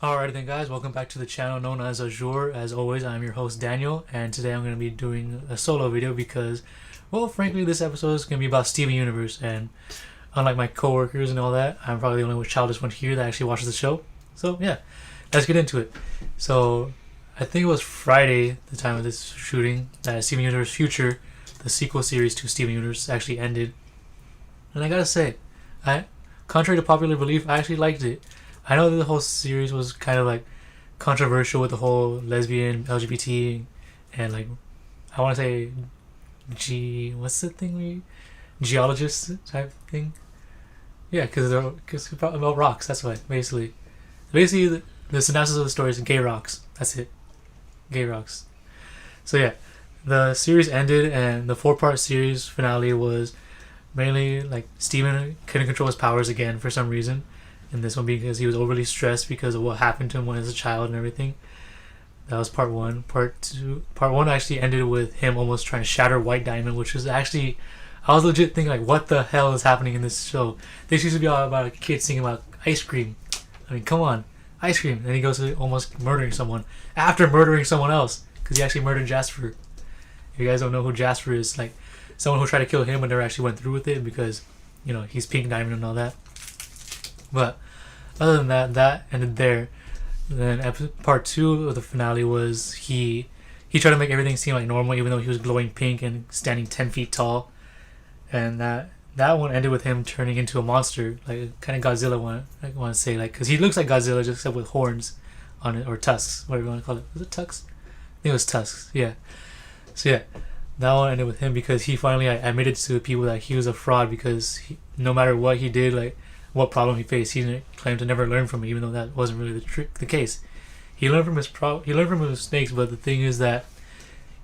Alright then guys, welcome back to the channel known as Azure. As always, I'm your host Daniel, and today I'm going to be doing a solo video because, well, frankly, this episode is going to be about Steven Universe, and unlike my coworkers and all that, I'm probably the only childish one here that actually watches the show. So yeah, let's get into it. So, I think it was Friday, the time of this shooting, that Steven Universe Future, the sequel series to Steven Universe, actually ended. And I gotta say, contrary to popular belief, I actually liked it. I know that the whole series was kind of like controversial with the whole lesbian, LGBT, and like I want to say what's the thing geologist type thing? Yeah, because about rocks. That's why basically the synopsis of the story is gay rocks. That's it, gay rocks. So yeah, the series ended, and the 4-part series finale was mainly like Steven couldn't control his powers again for some reason. In this one, because he was overly stressed because of what happened to him when he was a child and everything. That was part one. Part one actually ended with him almost trying to shatter White Diamond, which was actually, I was legit thinking like, what the hell is happening in this show? This used to be all about a kid singing about ice cream. I mean, come on, ice cream. And he goes to almost murdering someone after murdering someone else, because he actually murdered Jasper. If you guys don't know who Jasper is, like someone who tried to kill him but never actually went through with it because, you know, he's Pink Diamond and all that. But other than that, that ended there. Then part two of the finale was he tried to make everything seem like normal, even though he was glowing pink and standing 10 feet tall. And that one ended with him turning into a monster, like kind of Godzilla one. I want to say, like, because he looks like Godzilla just except with horns on it, or tusks, whatever you want to call it. Was it tusks? I think it was tusks. Yeah. So yeah, that one ended with him because he finally admitted to the people that he was a fraud, because no matter what he did, like what problem he faced, he claimed to never learn from it, even though that wasn't really the case. He learned from his mistakes, but the thing is that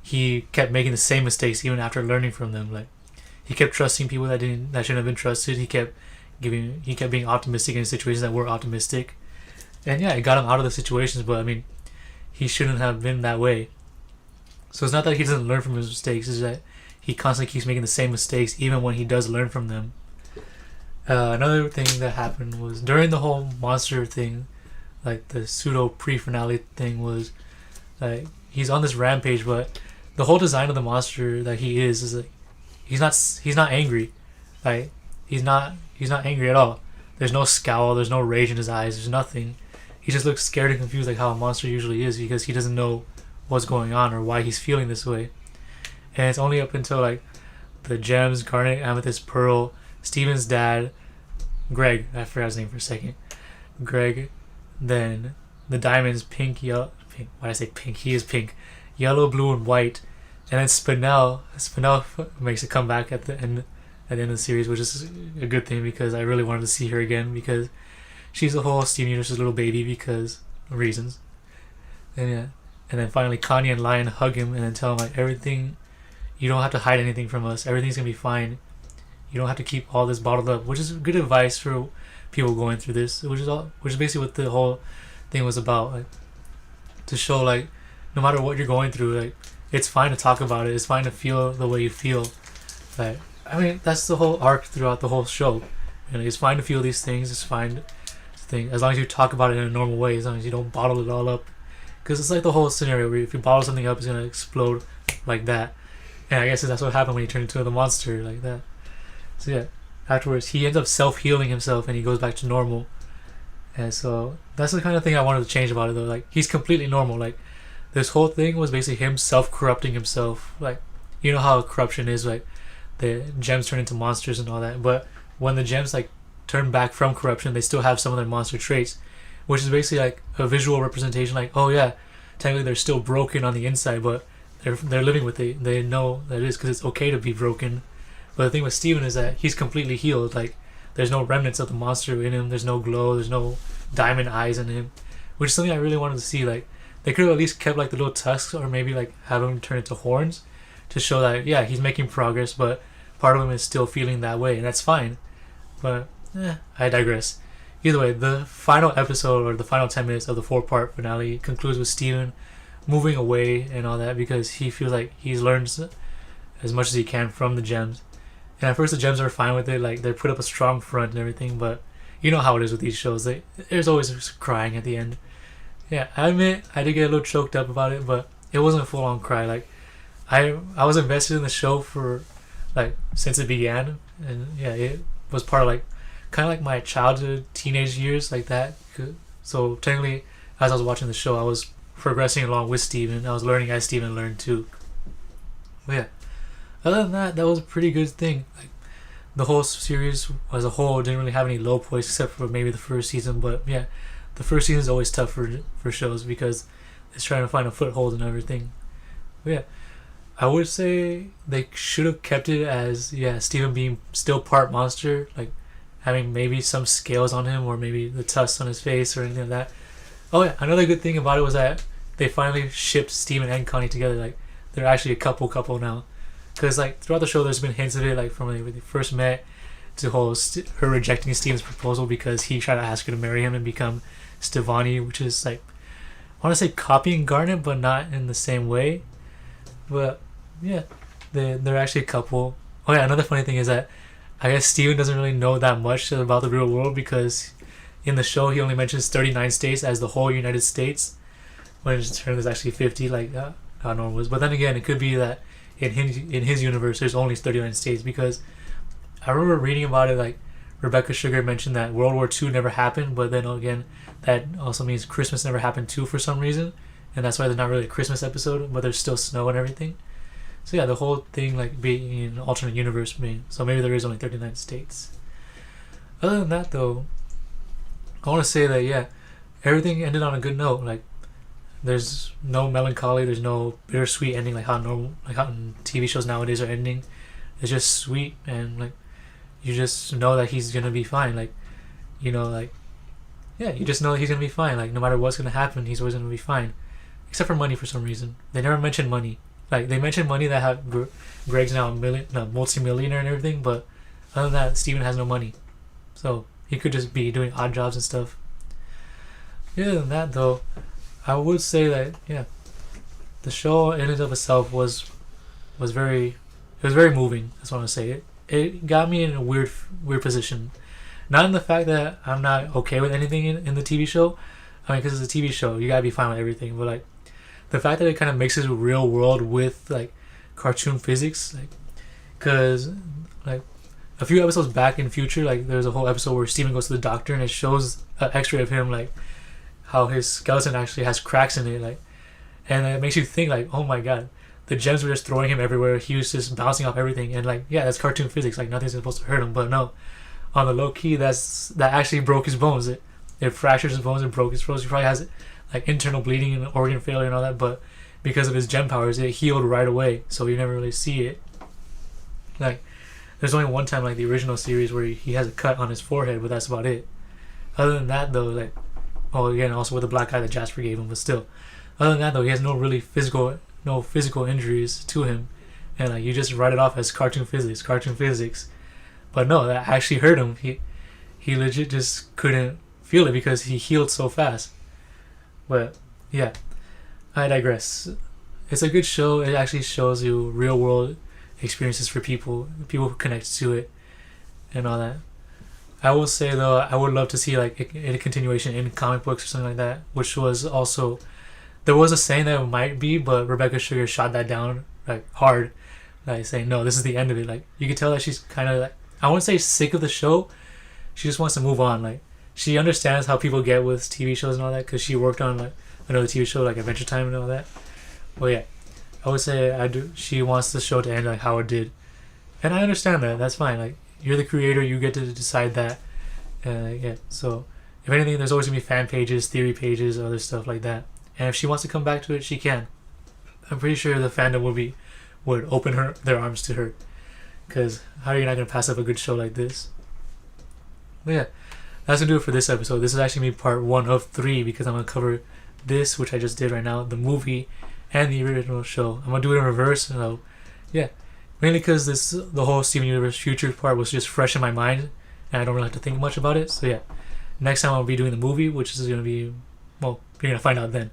he kept making the same mistakes even after learning from them. Like he kept trusting people that shouldn't have been trusted. He kept being optimistic in situations that were optimistic, and yeah, it got him out of the situations. But I mean, he shouldn't have been that way. So it's not that he doesn't learn from his mistakes; it's that he constantly keeps making the same mistakes, even when he does learn from them. Another thing that happened was during the whole monster thing, like the pseudo pre-finale thing, was like he's on this rampage, but the whole design of the monster that he is like he's not angry, like he's not angry at all. There's no scowl, there's no rage in his eyes, there's nothing. He just looks scared and confused, like how a monster usually is, because he doesn't know what's going on or why he's feeling this way. And it's only up until like the gems, garnet, amethyst, pearl, Steven's dad, Greg, I forgot his name for a second. Greg, then the diamonds, pink, yellow, pink. Why did I say pink? He is pink, yellow, blue, and white. And then Spinel makes a comeback at the end of the series, which is a good thing because I really wanted to see her again because she's a whole Steven Universe's little baby because of reasons. And yeah, and then finally Kanye and Lion hug him and then tell him like everything. You don't have to hide anything from us. Everything's gonna be fine. You don't have to keep all this bottled up, which is good advice for people going through this. Which is basically what the whole thing was about, like to show like no matter what you're going through, like it's fine to talk about it. It's fine to feel the way you feel. Like I mean, that's the whole arc throughout the whole show. You know, it's fine to feel these things. It's fine to think as long as you talk about it in a normal way. As long as you don't bottle it all up, because it's like the whole scenario where if you bottle something up, it's gonna explode like that. And I guess that's what happened when he turned into the monster like that. So yeah, afterwards he ends up self-healing himself and he goes back to normal. And so that's the kind of thing I wanted to change about it though. Like he's completely normal. Like this whole thing was basically him self-corrupting himself. Like you know how corruption is, like the gems turn into monsters and all that. But when the gems like turn back from corruption, they still have some of their monster traits, which is basically like a visual representation. Like oh yeah, technically they're still broken on the inside, but they're living with it. They know that it is because it's okay to be broken. But the thing with Steven is that he's completely healed. Like there's no remnants of the monster in him. There's no glow. There's no diamond eyes in him, which is something I really wanted to see. Like they could have at least kept like the little tusks, or maybe like have him turn into horns, to show that yeah he's making progress, but part of him is still feeling that way, and that's fine. But I digress. Either way, the final episode or the final 10 minutes of the 4-part finale concludes with Steven moving away and all that because he feels like he's learned as much as he can from the gems. And at first the gems are fine with it, like they put up a strong front and everything, but you know how it is with these shows. There's always crying at the end. Yeah, I admit I did get a little choked up about it, but it wasn't a full on cry. Like I was invested in the show for like since it began, and yeah, it was part of like kind of like my childhood, teenage years, like that. So technically, as I was watching the show, I was progressing along with Steven. I was learning as Steven learned too. But yeah, other than that, that was a pretty good thing. Like the whole series as a whole didn't really have any low points except for maybe the first season. But yeah, the first season is always tough for shows because it's trying to find a foothold and everything. But yeah, I would say they should have kept it as yeah, Steven being still part monster, like having maybe some scales on him or maybe the tusks on his face or anything like that. Oh yeah, another good thing about it was that they finally shipped Steven and Connie together. Like they're actually a couple now. Because like throughout the show, there's been hints of it, like from when they first met to her rejecting Steven's proposal because he tried to ask her to marry him and become Stevani, which is like I want to say copying Garnet, but not in the same way. But yeah, they're actually a couple. Oh yeah, another funny thing is that I guess Steven doesn't really know that much about the real world because in the show he only mentions 39 states as the whole United States, when in turn there's actually 50, like how normal was. But then again, it could be that in his universe there's only 39 states because I remember reading about it. Like Rebecca Sugar mentioned that World War II never happened, but then again that also means Christmas never happened too for some reason, and that's why there's not really a Christmas episode, but there's still snow and everything. So yeah, the whole thing like being in an alternate universe being so maybe there is only 39 states. Other than that though, I want to say that yeah, everything ended on a good note. Like there's no melancholy, there's no bittersweet ending like how TV shows nowadays are ending. It's just sweet and like you just know that he's gonna be fine. Like like yeah, you just know that he's gonna be fine. Like no matter what's gonna happen, he's always gonna be fine. Except for money for some reason. They never mention money. Like they mentioned money that Greg's now multi-millionaire and everything, but other than that, Steven has no money, so he could just be doing odd jobs and stuff. Yeah, other than that though, I would say that yeah, the show in and of itself was very moving. That's what I'm gonna say. It got me in a weird position. Not in the fact that I'm not okay with anything in the TV show. I mean, because it's a TV show, you gotta be fine with everything. But like the fact that it kind of mixes real world with like cartoon physics, like because like a few episodes back in future, like there's a whole episode where Steven goes to the doctor and it shows an X-ray of him, like how his skeleton actually has cracks in it, like, and it makes you think like, oh my god, the gems were just throwing him everywhere. He was just bouncing off everything, and like yeah, that's cartoon physics. Like nothing's supposed to hurt him, but no, on the low key, that actually broke his bones. It fractured his bones and broke his bones. He probably has like internal bleeding and organ failure and all that, but because of his gem powers, it healed right away. So you never really see it. Like there's only one time like the original series where he has a cut on his forehead, but that's about it. Other than that though, like again also with the black eye that Jasper gave him, but still, other than that though, he has no physical injuries to him, and like you just write it off as cartoon physics. But no, that actually hurt him. He legit just couldn't feel it because he healed so fast. But yeah, I digress. It's a good show. It actually shows you real world experiences for people who connect to it and all that. I will say though, I would love to see like a continuation in comic books or something like that, which was also there was a saying that it might be, but Rebecca Sugar shot that down like hard, like saying no, this is the end of it. Like you could tell that she's kind of like, I wouldn't say sick of the show, she just wants to move on. Like she understands how people get with TV shows and all that because she worked on like another TV show like Adventure Time and all that. Well yeah, I would say she wants the show to end like how it did, and I understand that. That's fine. Like you're the creator, you get to decide that. Yeah, so if anything, there's always gonna be fan pages, theory pages, other stuff like that. And if she wants to come back to it, she can. I'm pretty sure the fandom would open their arms to her, because how are you not gonna pass up a good show like this? But yeah, that's gonna do it for this episode. This is actually part 1 of 3 because I'm gonna cover this, which I just did right now, the movie and the original show. I'm gonna do it in reverse. So yeah, mainly because the whole Steven Universe Future part was just fresh in my mind, and I don't really have to think much about it. So yeah, next time I'll be doing the movie, which is gonna be, well, you're gonna find out then.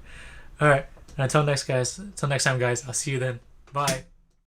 All right, and until next time, guys. I'll see you then. Bye.